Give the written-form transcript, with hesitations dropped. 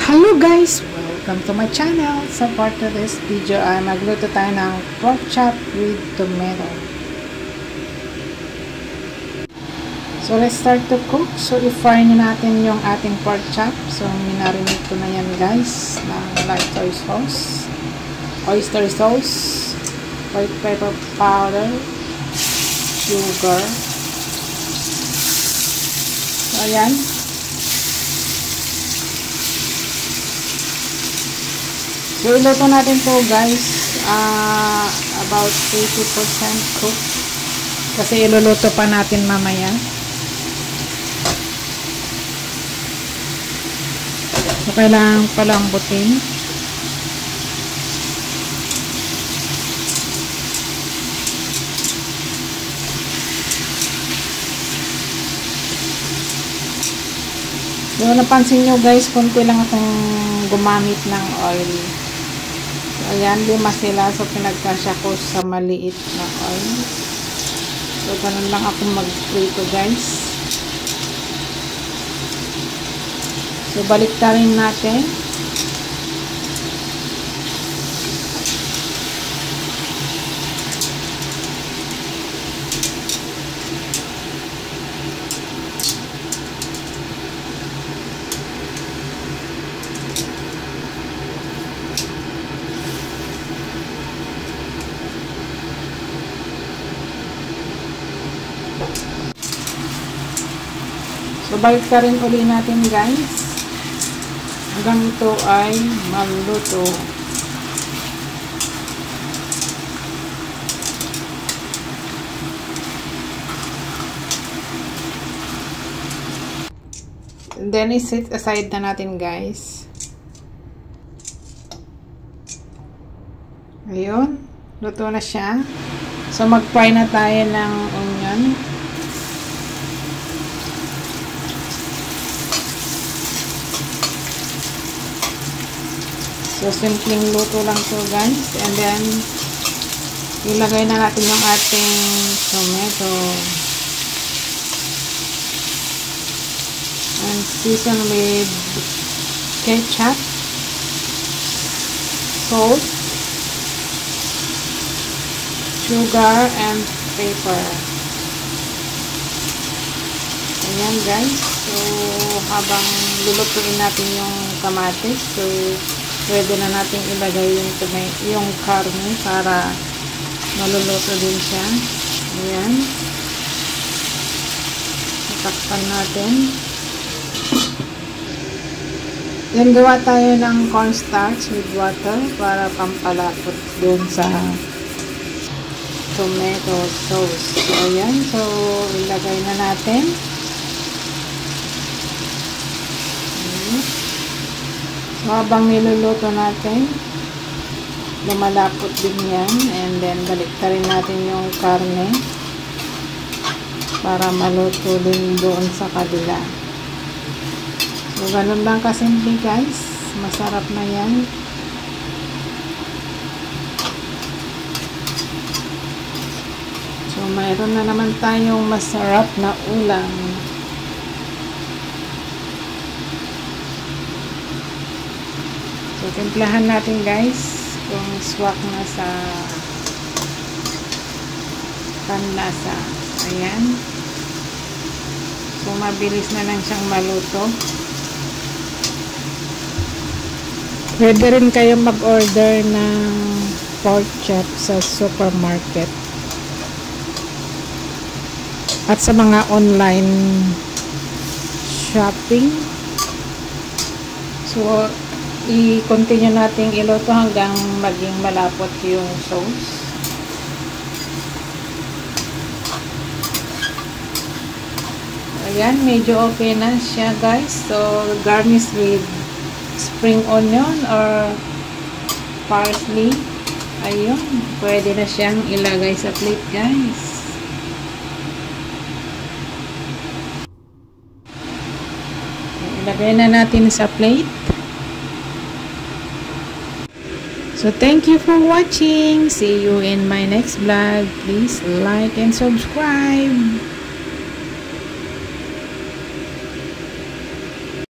Hello guys! Welcome to my channel. Sa part of this video ay magluto tayo ng pork chop with tomato. So let's start to cook. So i-fry na natin yung ating pork chop. So minarinate ko na yan guys ng light oyster sauce, white pepper powder, sugar. So ayan. So, iluto natin po guys, about 80% cook. Kasi iluluto pa natin mamaya. So, kailangan palambutin. So, napansin nyo guys, konti lang akong gumamit ng oil. Ayan, 5 sila. So, pinagkasya ko sa maliit na oil. So, ganun lang ako mag-prito guys. So, baliktarin natin. So, baliktarin uli natin guys. Hanggang ito ay maluto. And then, i-set aside na natin guys. Ayun. Luto na siya. So, mag-fry na tayo ng onion. So, simpleng luto lang to guys. And then, ilagay na natin yung ating tomato. And season with ketchup, salt, sugar, and pepper. Ayan guys. So, habang lulutuin natin yung kamatis, so, pwede na natin ilagay yung karne para maluluto din siya. Ayan. Tatakpan natin. Then, gawa tayo ng cornstarch with water para pampalapot dun sa tomato sauce. So, ayan. So, ilagay na natin. So, habang niluluto natin, lumalapot din yan. And then, baliktarin natin yung karne para maluto din doon sa kabila. So, ganun lang kasimple guys. Masarap na yan. So, mayroon na naman tayong masarap na ulam. So, timplahan natin guys kung swak na sa panlasa. Ayan. So, mabilis na lang siyang maluto. Pwede rin kayo mag-order ng pork chop sa supermarket. At sa mga online shopping. So, i-continue natin iluto hanggang maging malapot yung sauce. Ayan, medyo okay na siya guys. So, garnish with spring onion or parsley. Ayun, pwede na siyang ilagay sa plate guys. Ilagay na natin sa plate. So, thank you for watching. See you in my next vlog. Please like and subscribe.